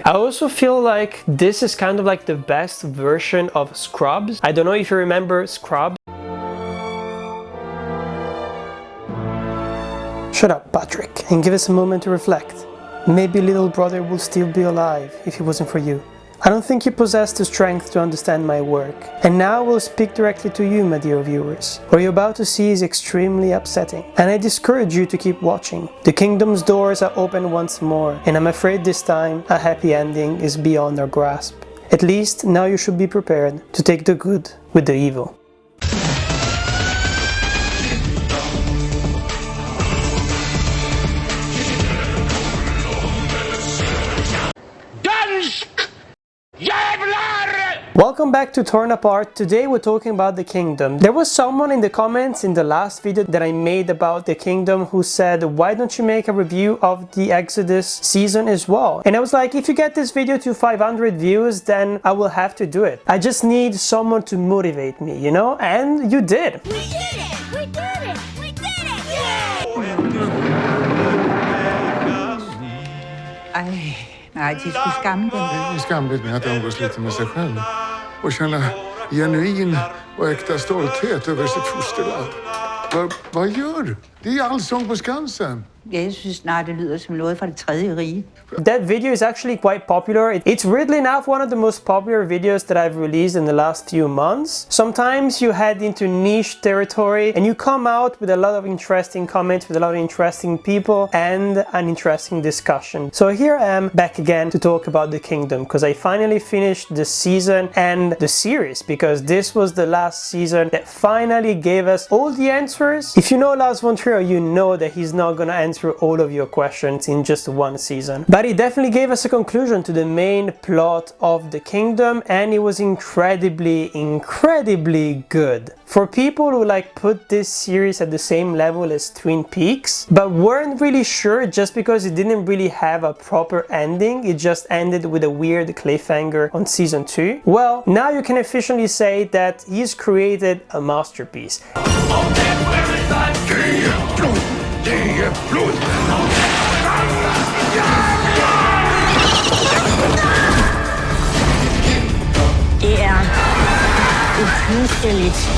I also feel like this is kind of like the best version of Scrubs. I don't know if you remember Scrubs. Shut up, Patrick, and give us a moment to reflect. Maybe little brother would still be alive if it wasn't for you. I don't think you possess the strength to understand my work. And now I will speak directly to you, my dear viewers. What you're about to see is extremely upsetting, and I discourage you to keep watching. The kingdom's doors are open once more, and I'm afraid this time a happy ending is beyond our grasp. At least now you should be prepared to take the good with the evil. Welcome back to Torn Apart. Today we're talking about the kingdom. There was someone in the comments in the last video that I made about the kingdom who said, why don't you make a review of the Exodus season as well? And I was like, if you get this video to 500 views, then I will have to do it. I just need someone to motivate me, you know? And you did. We did it! We did it! We did it! Ej, nej, de skulle skamme dem. Det är skamligt med att umgås lite med sig själv och känna genuin och äkta stolthet över sitt fosterland. Vad gör du? Det är Allsång på Skansen. Jeg synes snart, det lyder som noget fra det tredje rige. That video is actually quite popular. It's weirdly enough one of the most popular videos that I've released in the last few months. Sometimes you head into niche territory and you come out with a lot of interesting comments, with a lot of interesting people and an interesting discussion. So here I am back again to talk about the kingdom, because I finally finished the season and the series, because this was the last season that finally gave us all the answers. If you know Lars von Trier, you know that he's not gonna answer all of your questions in just one season. But he definitely gave us a conclusion to the main plot of the kingdom, and it was incredibly good. For people who like put this series at the same level as Twin Peaks, but weren't really sure just because it didn't really have a proper ending, it just ended with a weird cliffhanger on season 2. Well, now you can officially say that he's created a masterpiece. Det er uhyggeligt.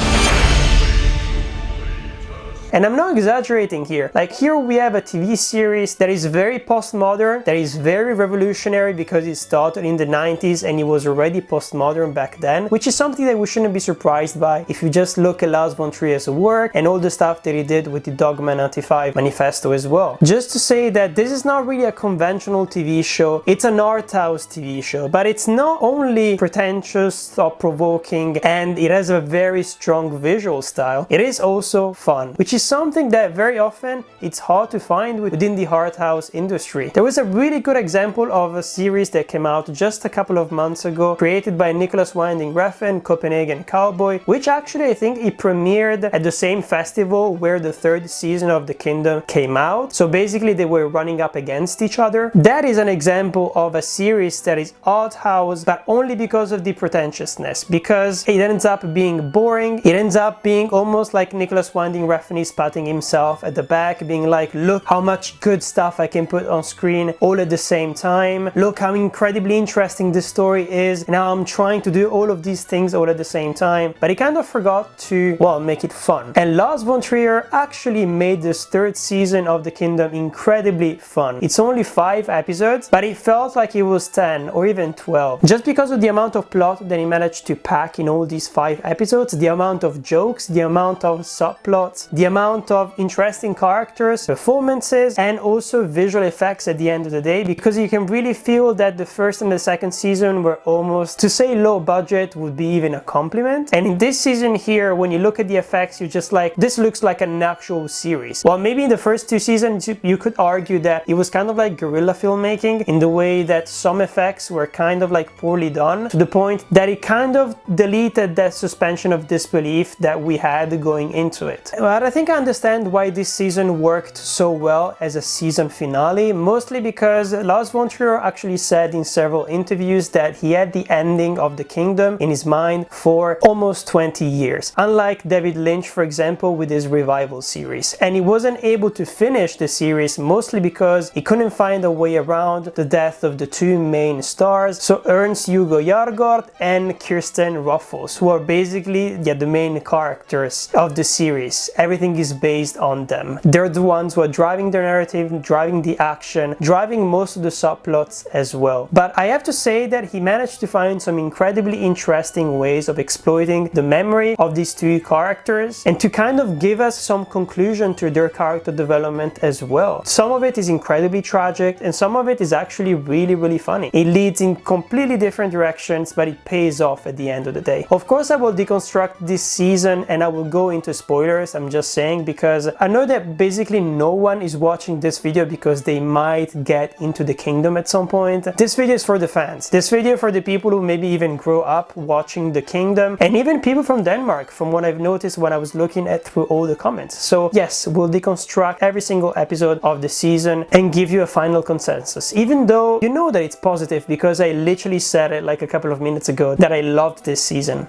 And I'm not exaggerating here. Like, here we have a TV series that is very postmodern, that is very revolutionary because it started in the 90s and it was already postmodern back then, which is something that we shouldn't be surprised by if you just look at Lars von Trier's work and all the stuff that he did with the Dogma 95 manifesto as well. Just to say that this is not really a conventional TV show, it's an Arthouse TV show, but it's not only pretentious, thought-provoking, and it has a very strong visual style, it is also fun, which is something that very often it's hard to find within the Arthouse industry. There was a really good example of a series that came out just a couple of months ago, created by Nicolas Winding Refn, Copenhagen Cowboy, which actually I think it premiered at the same festival where the third season of The Kingdom came out. So basically they were running up against each other. That is an example of a series that is Arthouse, but only because of the pretentiousness, because it ends up being boring, it ends up being almost like Nicolas Winding Refn is patting himself at the back, being like, look how much good stuff I can put on screen all at the same time, look how incredibly interesting this story is, now I'm trying to do all of these things all at the same time. But he kind of forgot to, well, make it fun. And Lars von Trier actually made this third season of The Kingdom incredibly fun. It's only 5 episodes, but it felt like it was 10 or even 12, just because of the amount of plot that he managed to pack in all these 5 episodes, the amount of jokes, the amount of subplots, the amount of interesting characters, performances, and also visual effects at the end of the day, because you can really feel that the first and the second season were almost, to say low budget would be even a compliment. And in this season here, when you look at the effects, you're just like, this looks like an actual series. Well, maybe in the first 2 seasons you could argue that it was kind of like guerrilla filmmaking, in the way that some effects were kind of like poorly done, to the point that it kind of deleted that suspension of disbelief that we had going into it. But I think I understand why this season worked so well as a season finale, mostly because Lars von Trier actually said in several interviews that he had the ending of the kingdom in his mind for almost 20 years, unlike David Lynch, for example, with his revival series. And he wasn't able to finish the series mostly because he couldn't find a way around the death of the two main stars, so Ernst Hugo Jargård and Kirsten Ruffles, who are basically the main characters of the series. Everything is based on them. They're the ones who are driving the narrative, driving the action, driving most of the subplots as well. But I have to say that he managed to find some incredibly interesting ways of exploiting the memory of these two characters and to kind of give us some conclusion to their character development as well. Some of it is incredibly tragic and some of it is actually really funny. It leads in completely different directions, but it pays off at the end of the day. Of course, I will deconstruct this season and I will go into spoilers, I'm just saying, because I know that basically no one is watching this video because they might get into the kingdom at some point. This video is for the fans. This video for the people who maybe even grow up watching the kingdom, and even people from Denmark, from what I've noticed when I was looking at through all the comments. So yes, we'll deconstruct every single episode of the season and give you a final consensus, even though you know that it's positive because I literally said it like a couple of minutes ago that I loved this season.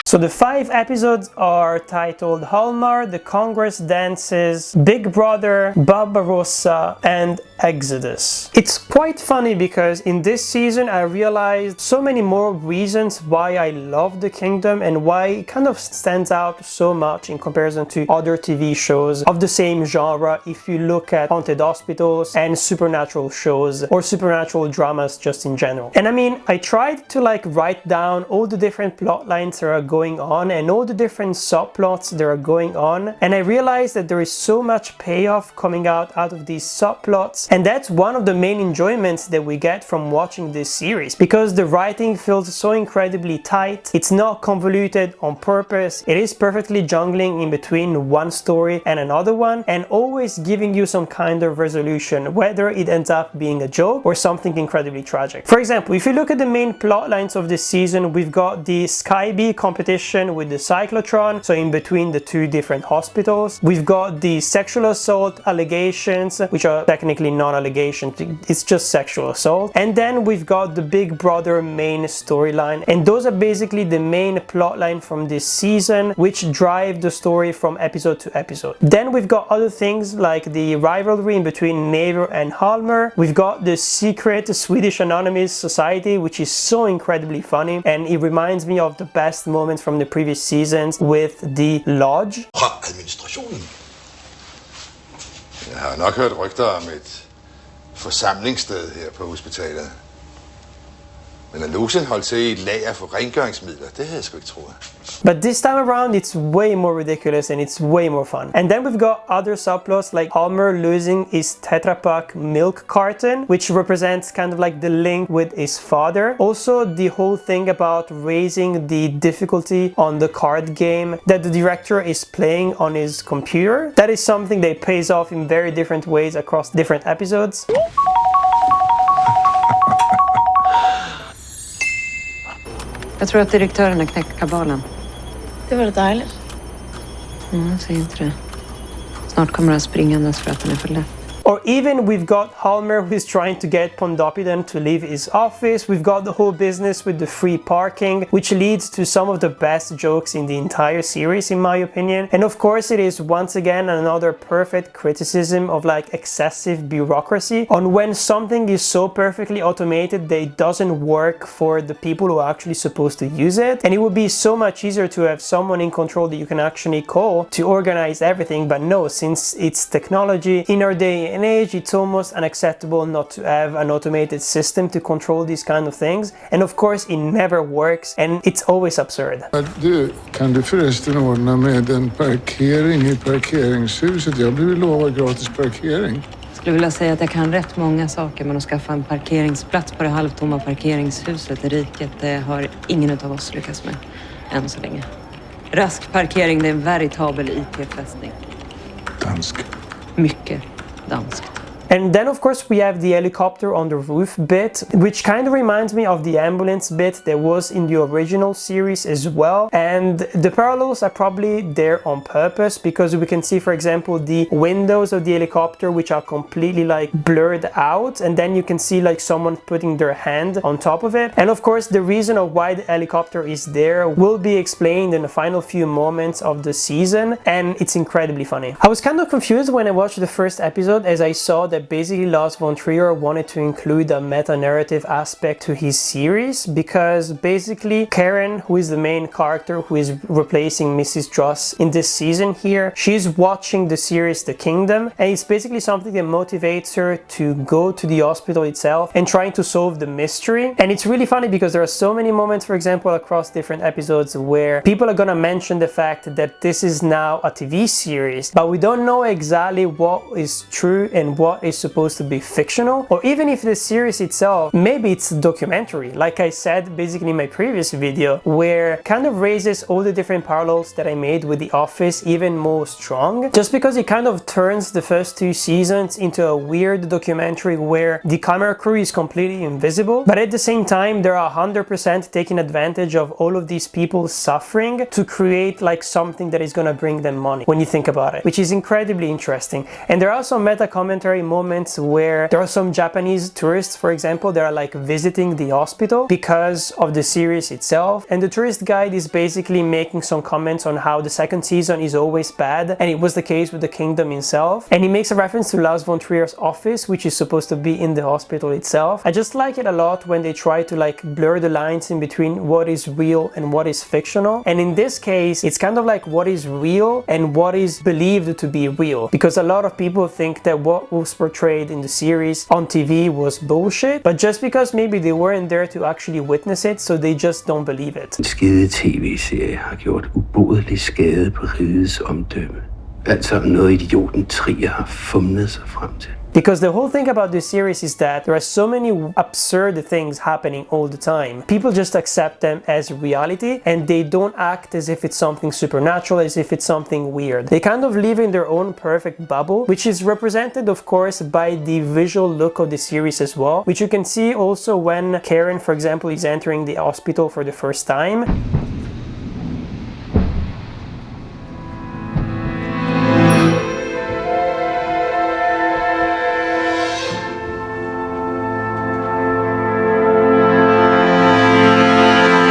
So the 5 episodes are titled Halmar, The Congress Dances, Big Brother, Barbarossa, and Exodus. It's quite funny because in this season I realized so many more reasons why I love the kingdom and why it kind of stands out so much in comparison to other TV shows of the same genre if you look at haunted hospitals and supernatural shows or supernatural dramas just in general. And I mean, I tried to like write down all the different plot lines that are going on and all the different subplots that are going on, and I realized that there is so much payoff coming out of these subplots, and that's one of the main enjoyments that we get from watching this series, because the writing feels so incredibly tight. It's not convoluted on purpose. It is perfectly jungling in between one story and another one, and always giving you some kind of resolution, whether it ends up being a joke or something incredibly tragic. For example, if you look at the main plot lines of this season, we've got the Sky Bee competition with the cyclotron, so in between the two different hospitals. We've got the sexual assault allegations, which are technically not allegations, it's just sexual assault. And then we've got the Big Brother main storyline, and those are basically the main plot line from this season, which drive the story from episode to episode. Then we've got other things like the rivalry in between Never and Halmar. We've got the secret Swedish Anonymous Society, which is so incredibly funny, and it reminds me of the best moments from the previous seasons with the lodge. Fra administrationen. Jeg har nok hørt rygter om et forsamlingssted her på hospitalet. Men at nogensinde holde til i et lager for rengøringsmidler, det havde jeg sgu ikke troet. But this time around it's way more ridiculous and it's way more fun. And then we've got other subplots like Halmar losing his Tetra Pak milk carton, which represents kind of like the link with his father. Also the whole thing about raising the difficulty on the card game that the director is playing on his computer. That is something that pays off in very different ways across different episodes. Jag tror att direktören har knäckt kabalen. Det var dejligt. Jag säger inte det. Snart kommer han springandes för att den är för lätt. Or even we've got Halmar who's trying to get Pondoppiden to leave his office. We've got the whole business with the free parking, which leads to some of the best jokes in the entire series in my opinion. And of course it is once again another perfect criticism of like excessive bureaucracy on when something is so perfectly automated that it doesn't work for the people who are actually supposed to use it. And it would be so much easier to have someone in control that you can actually call to organize everything, but no, since it's technology in our day and age, it's almost unacceptable not to have an automated system to control these kind of things. And of course it never works and it's always absurd. Du, kan du förresten ordna med en parkering i parkeringshuset? Jag blev lovad gratis parkering. Jag skulle vilja säga att jag kan rätt många saker, men att skaffa en parkeringsplats på det halvtomma parkeringshuset i Riket, det har ingen av oss lyckats med än så länge. Rask parkering, det är en veritabel IT-fästning. Dansk. Mycket danskt. And then of course we have the helicopter on the roof bit, which kind of reminds me of the ambulance bit that was in the original series as well. And the parallels are probably there on purpose, because we can see, for example, the windows of the helicopter which are completely like blurred out, and then you can see like someone putting their hand on top of it. And of course the reason of why the helicopter is there will be explained in the final few moments of the season, and it's incredibly funny. I was kind of confused when I watched the first episode, as I saw that basically Lars von Trier wanted to include a meta-narrative aspect to his series, because basically Karen, who is the main character who is replacing Mrs. Dross in this season here, she's watching the series The Kingdom, and it's basically something that motivates her to go to the hospital itself and trying to solve the mystery. And it's really funny because there are so many moments, for example, across different episodes where people are gonna mention the fact that this is now a TV series, but we don't know exactly what is true and what is supposed to be fictional, or even if the series itself, maybe it's a documentary, like I said basically in my previous video, where kind of raises all the different parallels that I made with The Office even more strong, just because it kind of turns the first two seasons into a weird documentary where the camera crew is completely invisible, but at the same time they're 100% taking advantage of all of these people suffering to create like something that is gonna bring them money, when you think about it, which is incredibly interesting. And there are some meta commentary moments where there are some Japanese tourists, for example, that are like visiting the hospital because of the series itself, and the tourist guide is basically making some comments on how the second season is always bad, and it was the case with The Kingdom itself, and he makes a reference to Lars von Trier's office, which is supposed to be in the hospital itself. I just like it a lot when they try to like blur the lines in between what is real and what is fictional, and in this case it's kind of like what is real and what is believed to be real, because a lot of people think that what was portrayed in the series on TV was bullshit, but just because maybe they weren't there to actually witness it, so they just don't believe it. En skide tv-serie har gjort ubodelig skade på rigets omdømme. Alt sammen noget idioten Trier har fumlet sig frem til. Because the whole thing about this series is that there are so many absurd things happening all the time. People just accept them as reality, and they don't act as if it's something supernatural, as if it's something weird. They kind of live in their own perfect bubble, which is represented of course by the visual look of the series as well, which you can see also when Karen, for example, is entering the hospital for the first time.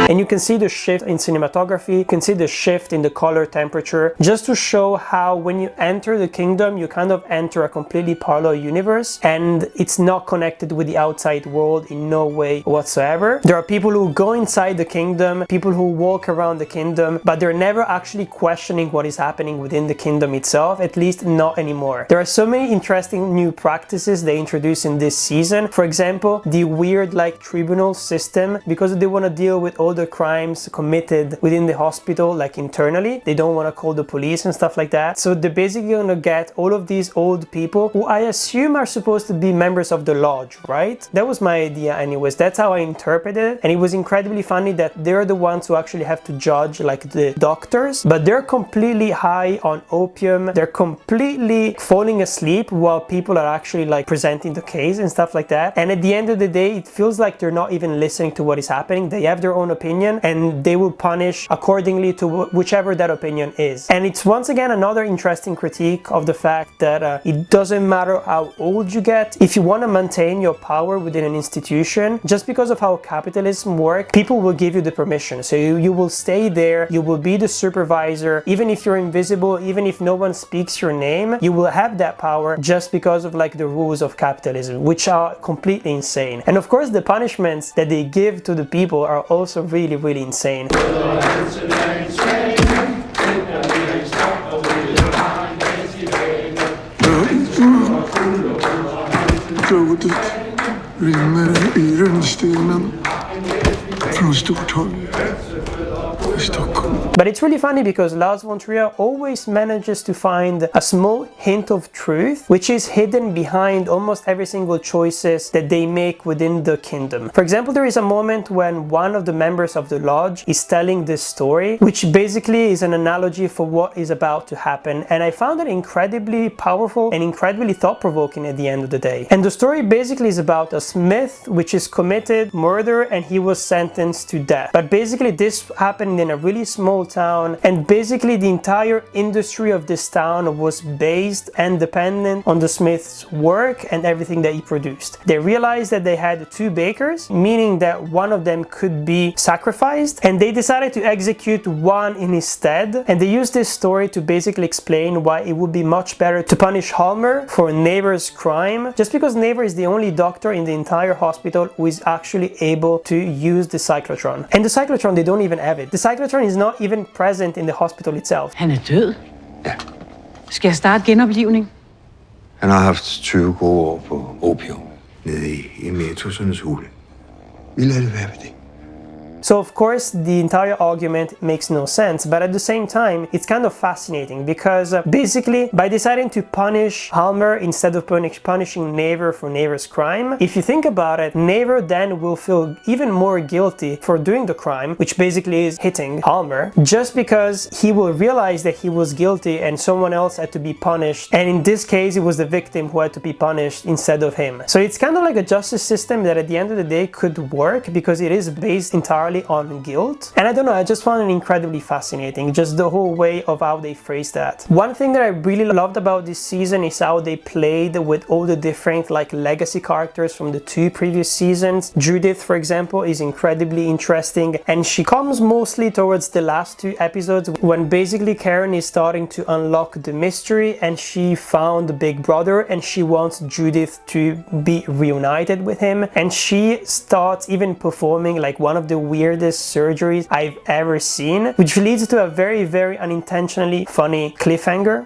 And you can see the shift in cinematography, you can see the shift in the color temperature, just to show how when you enter the kingdom, you kind of enter a completely parallel universe, and it's not connected with the outside world in no way whatsoever. There are people who go inside the kingdom, people who walk around the kingdom, but they're never actually questioning what is happening within the kingdom itself, at least not anymore. There are so many interesting new practices they introduce in this season. For example, the weird like tribunal system, because they want to deal with all the crimes committed within the hospital, like internally. They don't want to call the police and stuff like that. So they're basically going to get all of these old people who I assume are supposed to be members of the lodge, right? That was my idea anyways. That's how I interpreted it. And it was incredibly funny that they're the ones who actually have to judge like the doctors, but they're completely high on opium. They're completely falling asleep while people are actually like presenting the case and stuff like that. And at the end of the day, it feels like they're not even listening to what is happening. They have their own opinion and they will punish accordingly to whichever that opinion is. And it's once again another interesting critique of the fact that it doesn't matter how old you get, if you want to maintain your power within an institution, just because of how capitalism works, people will give you the permission. So you will stay there, you will be the supervisor, even if you're invisible, even if no one speaks your name, you will have that power just because of like the rules of capitalism, which are completely insane. And of course the punishments that they give to the people are also really, really insane. Blodet rinner i runstenen från Stortorget. i Stockholm. But it's really funny because Lars von Trier always manages to find a small hint of truth which is hidden behind almost every single choices that they make within the kingdom. For example, there is a moment when one of the members of the lodge is telling this story, which basically is an analogy for what is about to happen, and I found it incredibly powerful and incredibly thought-provoking at the end of the day. And the story basically is about a smith which is committed murder and he was sentenced to death. But basically this happened in a really small town, and basically the entire industry of this town was based and dependent on the smith's work and everything that he produced. They realized that they had 2 bakers, meaning that one of them could be sacrificed, and they decided to execute one in his stead. And they used this story to basically explain why it would be much better to punish Halmer for Neighbor's crime, just because Neighbor is the only doctor in the entire hospital who is actually able to use the cyclotron. And the cyclotron, they don't even have it. The cyclotron is not even present in the hospital itself. Han er død. Ja. Skal jeg starte genoplivning? Han har haft 20 gode år på opium nede i Metosernes hule. Vi lader det være ved det. So of course the entire argument makes no sense, but at the same time it's kind of fascinating because basically by deciding to punish Halmer instead of punishing Neighbor for Neighbor's crime, if you think about it, Neighbor then will feel even more guilty for doing the crime, which basically is hitting Halmer, just because he will realize that he was guilty and someone else had to be punished, and in this case it was the victim who had to be punished instead of him. So it's kind of like a justice system that at the end of the day could work because it is based entirely on guilt. And I don't know, I just found it incredibly fascinating, just the whole way of how they phrased that. One thing that I really loved about this season is how they played with all the different like legacy characters from the 2 previous seasons. Judith, for example, is incredibly interesting, and she comes mostly towards the last 2 episodes when basically Karen is starting to unlock the mystery and she found the big brother and she wants Judith to be reunited with him, and she starts even performing like one of the weirdest surgeries I've ever seen, which leads to a very unintentionally funny cliffhanger.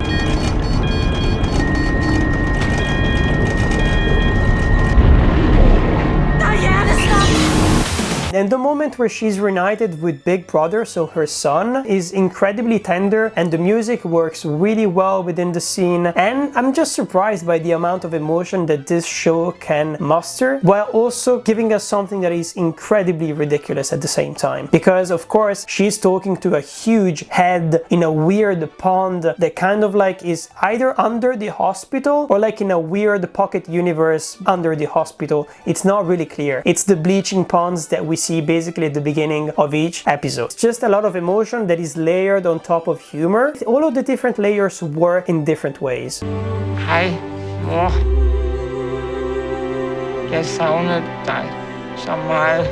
And the moment where she's reunited with Big Brother, so her son, is incredibly tender, and the music works really well within the scene, and I'm just surprised by the amount of emotion that this show can muster, while also giving us something that is incredibly ridiculous at the same time. Because of course she's talking to a huge head in a weird pond that kind of like is either under the hospital or like in a weird pocket universe under the hospital. It's not really clear. It's the bleaching ponds that we see basically at the beginning of each episode. It's just a lot of emotion that is layered on top of humor. All of the different layers work in different ways. Hej, mor. Jeg savnede dig så meget.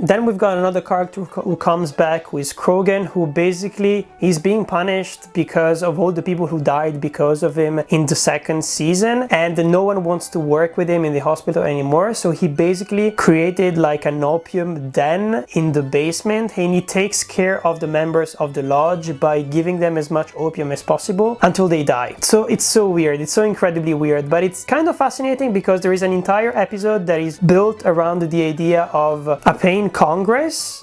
Then we've got another character who comes back, who is Krogan, who basically is being punished because of all the people who died because of him in the 2nd season, and no one wants to work with him in the hospital anymore. So he basically created like an opium den in the basement, and he takes care of the members of the lodge by giving them as much opium as possible until they die. So it's so weird, it's so incredibly weird, but it's kind of fascinating because there is an entire episode that is built around the idea of a pain Congress.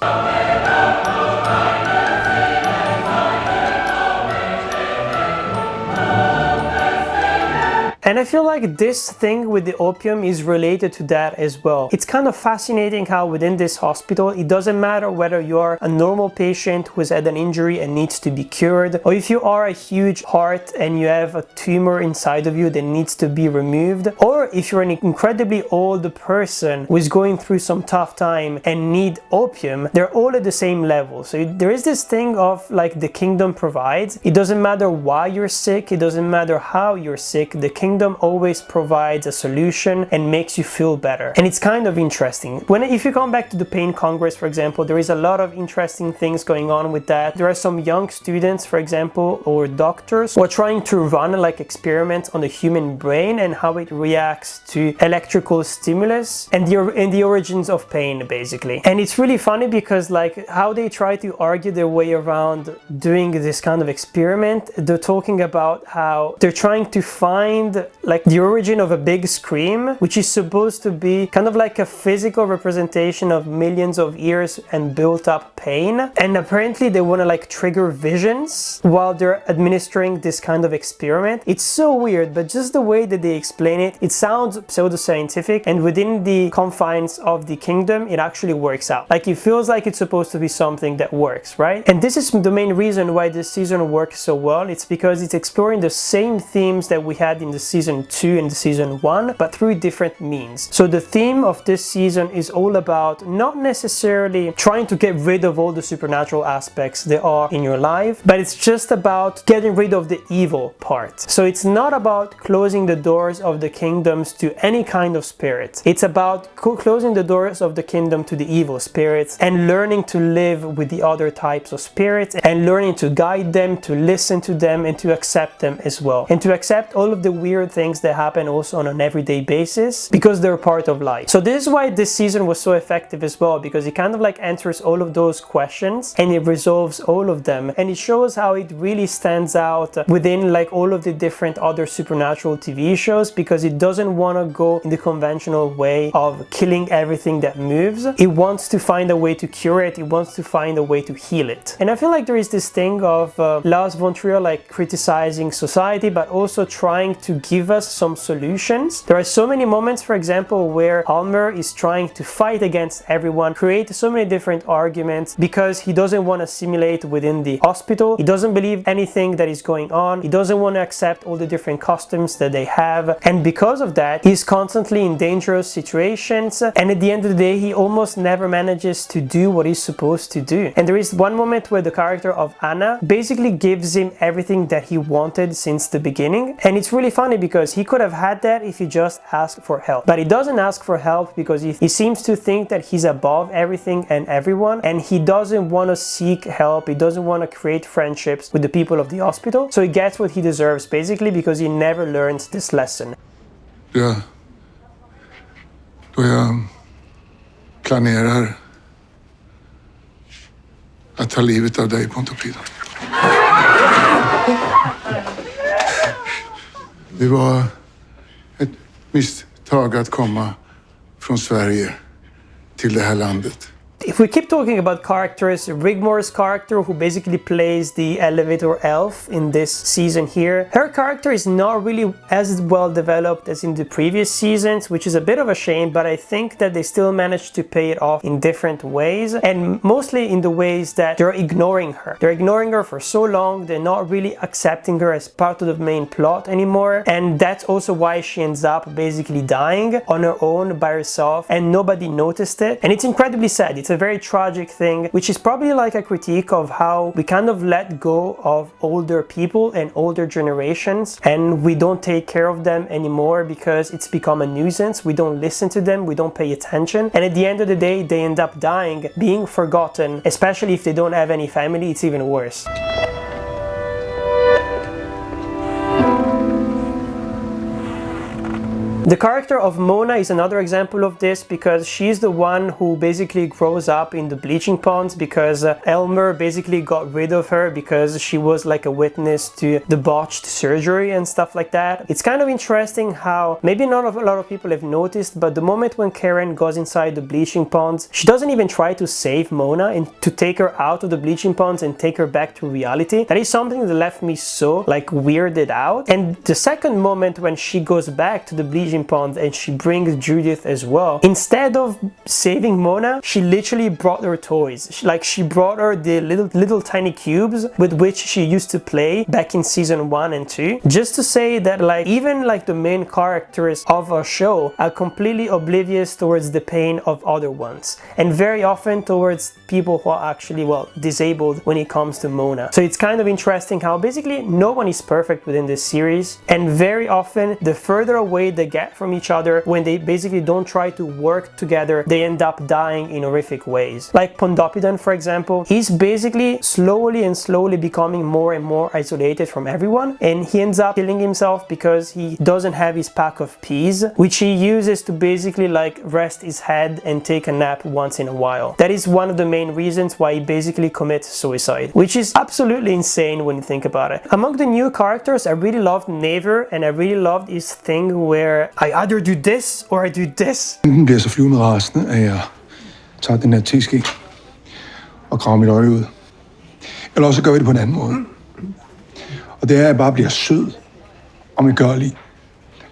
And I feel like this thing with the opium is related to that as well. It's kind of fascinating how within this hospital, it doesn't matter whether you are a normal patient who has had an injury and needs to be cured, or if you are a huge heart and you have a tumor inside of you that needs to be removed, or if you're an incredibly old person who is going through some tough time and need opium, they're all at the same level. So there is this thing of like the kingdom provides. It doesn't matter why you're sick, it doesn't matter how you're sick, the kingdom always provides a solution and makes you feel better. And it's kind of interesting. If you come back to the Pain Congress, for example, there is a lot of interesting things going on with that. There are some young students, for example, or doctors who are trying to run like experiments on the human brain and how it reacts to electrical stimulus and the origins of pain, basically. And it's really funny because like how they try to argue their way around doing this kind of experiment, they're talking about how they're trying to find like the origin of a big scream, which is supposed to be kind of like a physical representation of millions of years and built up pain. And apparently they want to like trigger visions while they're administering this kind of experiment. It's so weird, but just the way that they explain it, it sounds pseudoscientific, and within the confines of the kingdom, it actually works out. Like, it feels like it's supposed to be something that works, right? And this is the main reason why this season works so well. It's because it's exploring the same themes that we had in the season 2 and the season 1, but through different means. So the theme of this season is all about not necessarily trying to get rid of all the supernatural aspects there are in your life, but it's just about getting rid of the evil part. So it's not about closing the doors of the kingdoms to any kind of spirit. It's about closing the doors of the kingdom to the evil spirits and learning to live with the other types of spirits and learning to guide them, to listen to them, and to accept them as well. And to accept all of the weird things that happen also on an everyday basis, because they're part of life. So this is why this season was so effective as well, because it kind of like answers all of those questions and it resolves all of them, and it shows how it really stands out within like all of the different other supernatural TV shows, because it doesn't want to go in the conventional way of killing everything that moves. It wants to find a way to cure it. It wants to find a way to heal it. And I feel like there is this thing of Lars von Trier like criticizing society, but also trying to give us some solutions. There are so many moments, for example, where Almer is trying to fight against everyone, create so many different arguments because he doesn't want to assimilate within the hospital. He doesn't believe anything that is going on. He doesn't want to accept all the different customs that they have. And because of that, he's constantly in dangerous situations. And at the end of the day, he almost never manages to do what he's supposed to do. And there is one moment where the character of Anna basically gives him everything that he wanted since the beginning. And it's really funny because he could have had that if he just asked for help. But he doesn't ask for help because he seems to think that he's above everything and everyone. And he doesn't want to seek help. He doesn't want to create friendships with the people of the hospital. So he gets what he deserves basically because he never learned this lesson. Ja, då jag planerar att ta livet av dig, Pontopido. Det var ett misstag att komma från Sverige till det här landet. If we keep talking about characters, Rigmore's character, who basically plays the elevator elf in this season here, her character is not really as well developed as in the previous seasons, which is a bit of a shame, but I think that they still managed to pay it off in different ways, and mostly in the ways that they're ignoring her. They're ignoring her for so long, they're not really accepting her as part of the main plot anymore, and that's also why she ends up basically dying on her own by herself, and nobody noticed it, and it's incredibly sad. It's a very tragic thing, which is probably like a critique of how we kind of let go of older people and older generations, and we don't take care of them anymore because it's become a nuisance. We don't listen to them, we don't pay attention, and at the end of the day they end up dying, being forgotten, especially if they don't have any family. It's even worse. The character of Mona is another example of this because she's the one who basically grows up in the bleaching ponds because Elmer basically got rid of her because she was like a witness to the botched surgery and stuff like that. It's kind of interesting how maybe not a lot of people have noticed, but the moment when Karen goes inside the bleaching ponds, she doesn't even try to save Mona and to take her out of the bleaching ponds and take her back to reality. That is something that left me so like weirded out. And the second moment when she goes back to the bleaching pond and she brings Judith as well, instead of saving Mona, she literally brought her toys. She brought her the little tiny cubes with which she used to play back in season 1 and 2, just to say that like even like the main characters of a show are completely oblivious towards the pain of other ones, and very often towards people who are actually, well, disabled when it comes to Mona. So it's kind of interesting how basically no one is perfect within this series, and very often the further away they get get from each other, when they basically don't try to work together, they end up dying in horrific ways. Like Pondoppidon, for example, he's basically slowly becoming more and more isolated from everyone, and he ends up killing himself because he doesn't have his pack of peas, which he uses to basically like rest his head and take a nap once in a while. That is one of the main reasons why he basically commits suicide, which is absolutely insane when you think about it. Among the new characters, I really loved Never, and I really loved his thing where I either do this or I do this. Enten bliver så flyvende rasende, at jeg tager den her teske og graver mit øje ud. Eller også gør vi det på en anden måde. Og det er, at jeg bare bliver sød og medgørlig,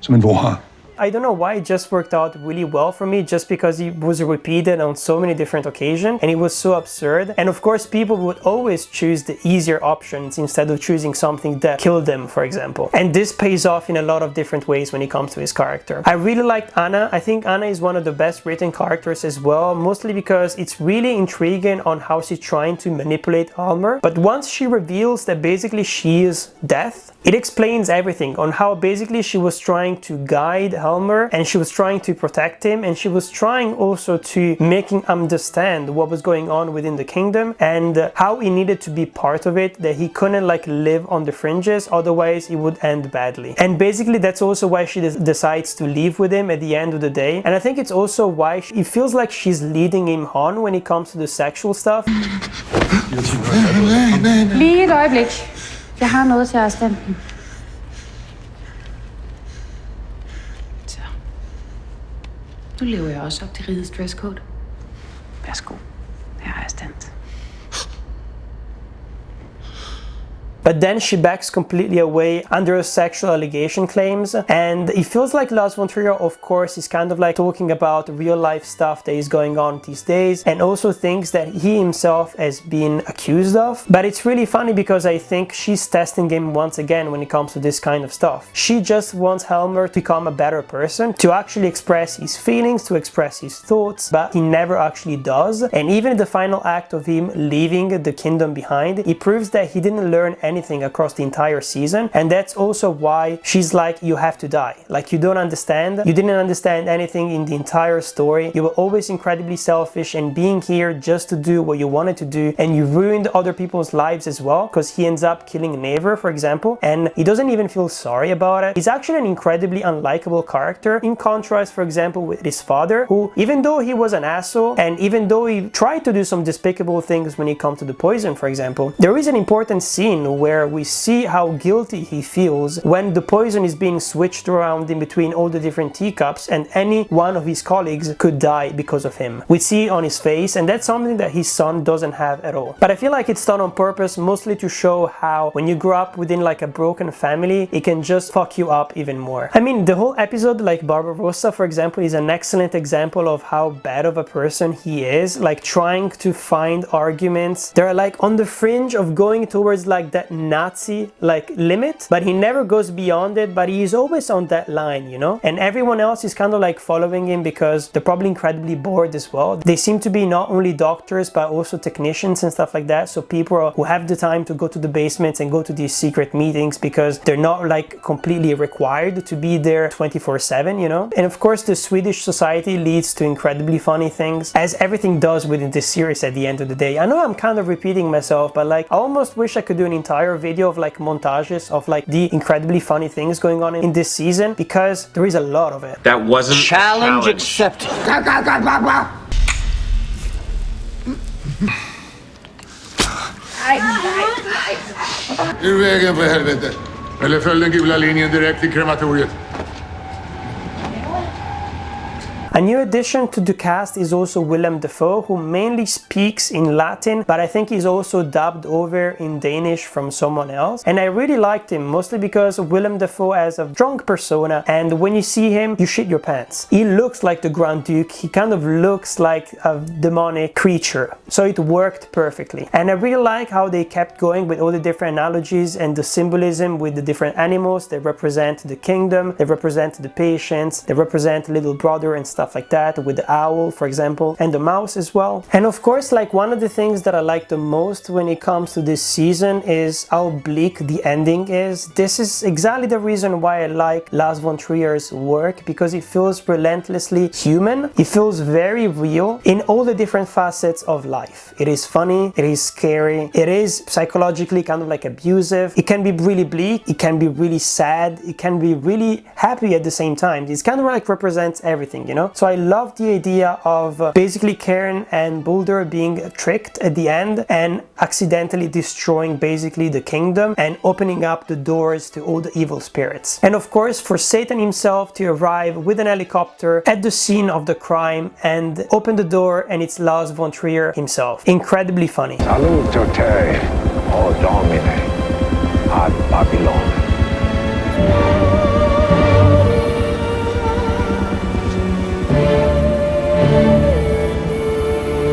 som en vor har. I don't know why it just worked out really well for me, just because it was repeated on so many different occasions and it was so absurd. And of course people would always choose the easier options instead of choosing something that killed them, for example. And this pays off in a lot of different ways when it comes to his character. I really liked Anna. I think Anna is one of the best written characters as well, mostly because it's really intriguing on how she's trying to manipulate Almer. But once she reveals that basically she is death, it explains everything on how basically she was trying to guide Helmer and she was trying to protect him, and she was trying also to make him understand what was going on within the kingdom and how he needed to be part of it, that he couldn't like live on the fringes, otherwise it would end badly. And basically that's also why she decides to leave with him at the end of the day. And I think it's also why it feels like she's leading him on when it comes to the sexual stuff. Lige et øjeblik. Jeg har noget til arrestanten. Så. Nu lever jeg også op til rigets dresscode. Værsgo, herre arrestant. But then she backs completely away under sexual allegation claims, and it feels like Lars von Trier, of course, is kind of like talking about real life stuff that is going on these days, and also things that he himself has been accused of. But it's really funny because I think she's testing him once again when it comes to this kind of stuff. She just wants Helmer to become a better person, to actually express his feelings, to express his thoughts, but he never actually does. And even the final act of him leaving the kingdom behind, it proves that he didn't learn anything across the entire season, and that's also why she's like, you have to die. Like, you don't understand. You didn't understand anything in the entire story. You were always incredibly selfish and being here just to do what you wanted to do, and you ruined other people's lives as well, because he ends up killing Never, for example, and he doesn't even feel sorry about it. He's actually an incredibly unlikable character, in contrast, for example, with his father, who, even though he was an asshole, and even though he tried to do some despicable things when it comes to the poison, for example, there is an important scene where we see how guilty he feels when the poison is being switched around in between all the different teacups and any one of his colleagues could die because of him. We see it on his face, and that's something that his son doesn't have at all. But I feel like it's done on purpose, mostly to show how when you grow up within like a broken family, it can just fuck you up even more. I mean, the whole episode, like Barbarossa, for example, is an excellent example of how bad of a person he is, like trying to find arguments. They're like on the fringe of going towards like that Nazi like limit, but he never goes beyond it, but he is always on that line, you know? And everyone else is kind of like following him because they're probably incredibly bored as well. They seem to be not only doctors but also technicians and stuff like that, so people who have the time to go to the basements and go to these secret meetings because they're not like completely required to be there 24/7, you know? And of course the Swedish society leads to incredibly funny things, as everything does within this series at the end of the day. I know I'm kind of repeating myself, but like I almost wish I could do an entire video of like montages of like the incredibly funny things going on in this season, because there is a lot of it. That wasn't challenge accepted. Ur vägen för helvete. Eller följ den gula linjen direkt till krematoriet. A new addition to the cast is also Willem Dafoe, who mainly speaks in Latin, but I think he's also dubbed over in Danish from someone else. And I really liked him, mostly because Willem Dafoe has a strong persona, and when you see him, you shit your pants. He looks like the Grand Duke, he kind of looks like a demonic creature, so it worked perfectly. And I really like how they kept going with all the different analogies and the symbolism with the different animals that represent the kingdom, they represent the patients, they represent little brother and stuff stuff like that, with the owl, for example, and the mouse as well. And of course, like, one of the things that I like the most when it comes to this season is how bleak the ending is. This is exactly the reason why I like Lars von Trier's work, because it feels relentlessly human. It feels very real in all the different facets of life. It is funny, it is scary, it is psychologically kind of like abusive, it can be really bleak, it can be really sad, it can be really happy at the same time. It's kind of like represents everything, you know? So I love the idea of basically Karen and Boulder being tricked at the end and accidentally destroying basically the kingdom and opening up the doors to all the evil spirits. And of course, for Satan himself to arrive with an helicopter at the scene of the crime and open the door, and it's Lars von Trier himself. Incredibly funny. Salute, o Domine, ad Babylon.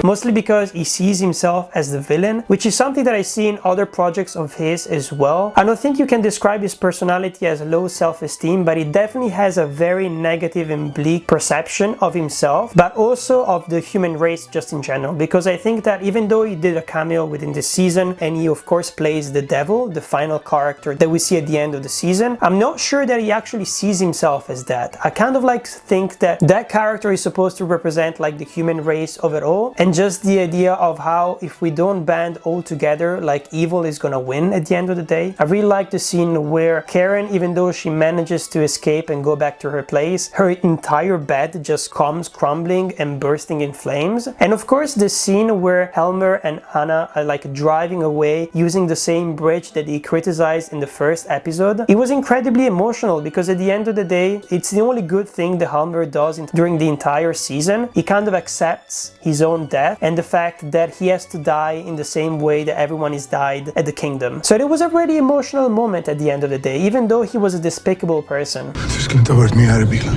Mostly because he sees himself as the villain, which is something that I see in other projects of his as well. I don't think you can describe his personality as low self-esteem, but he definitely has a very negative and bleak perception of himself, but also of the human race just in general, because I think that even though he did a cameo within the season, and he of course plays the devil, the final character that we see at the end of the season, I'm not sure that he actually sees himself as that. I kind of like think that that character is supposed to represent like the human race of it all, and just the idea of how if we don't band all together, like evil is gonna win at the end of the day. I really like the scene where Karen, even though she manages to escape and go back to her place, her entire bed just comes crumbling and bursting in flames. And of course the scene where Helmer and Anna are like driving away using the same bridge that he criticized in the first episode. It was incredibly emotional because at the end of the day, it's the only good thing that Helmer does during the entire season. He kind of accepts his own death and the fact that he has to die in the same way that everyone has died at the kingdom. So it was a really emotional moment at the end of the day, even though he was a despicable person. Du skulle inte ha varit med här i bilen.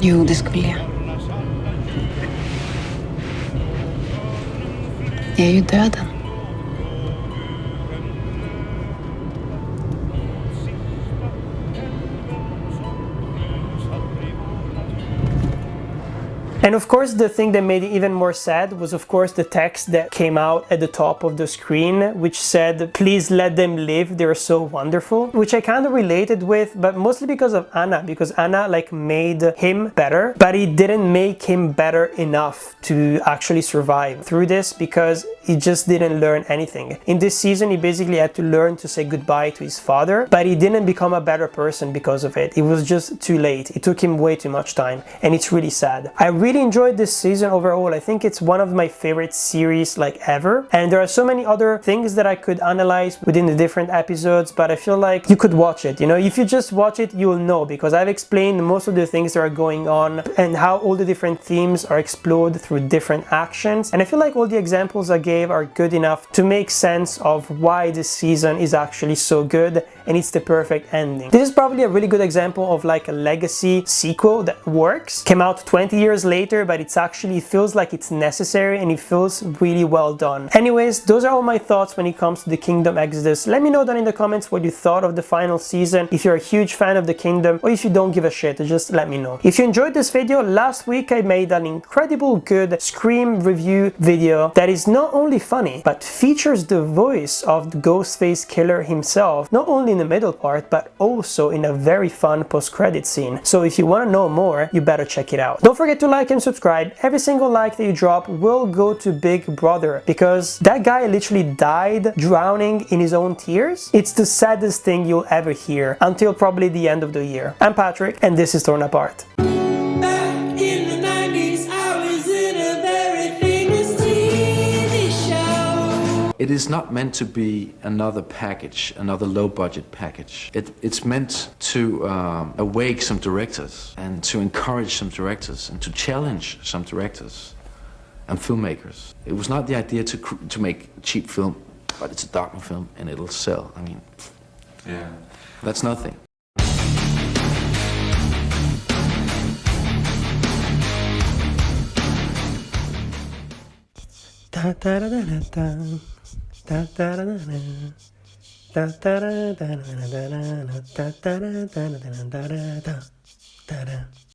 Jo, det skulle jag. Det är ju döden. And of course the thing that made it even more sad was of course the text that came out at the top of the screen, which said, "Please let them live, they're so wonderful," which I kind of related with, but mostly because of Anna, because Anna like made him better, but he didn't make him better enough to actually survive through this, because he just didn't learn anything. In this season he basically had to learn to say goodbye to his father, but he didn't become a better person because of it. It was just too late. It took him way too much time, and it's really sad. I really enjoyed this season overall. I think it's one of my favorite series like ever, and there are so many other things that I could analyze within the different episodes, but I feel like you could watch it, you know? If you just watch it, you'll know, because I've explained most of the things that are going on and how all the different themes are explored through different actions, and I feel like all the examples I gave are good enough to make sense of why this season is actually so good and it's the perfect ending. This is probably a really good example of like a legacy sequel that works. Came out 20 years later, but it's actually feels like it's necessary and it feels really well done. Anyways, those are all my thoughts when it comes to the Kingdom Exodus. Let me know down in the comments what you thought of the final season, if you're a huge fan of the Kingdom, or if you don't give a shit, just let me know. If you enjoyed this video, last week I made an incredible good Scream review video that is not only funny, but features the voice of the Ghostface killer himself, not only in the middle part, but also in a very fun post-credit scene. So if you want to know more, you better check it out. Don't forget to like and subscribe. Every single like that you drop will go to Big Brother, because that guy literally died drowning in his own tears. It's the saddest thing you'll ever hear until probably the end of the year. I'm Patrick, and this is Torn Apart. It is not meant to be another package, another low-budget package. It's meant to awake some directors and to encourage some directors and to challenge some directors and filmmakers. It was not the idea to make a cheap film, but it's a dogma film and it'll sell. I mean, yeah, that's nothing. Da da da da da. Da da da da da da da da da da da da da da da da da da. Da-da.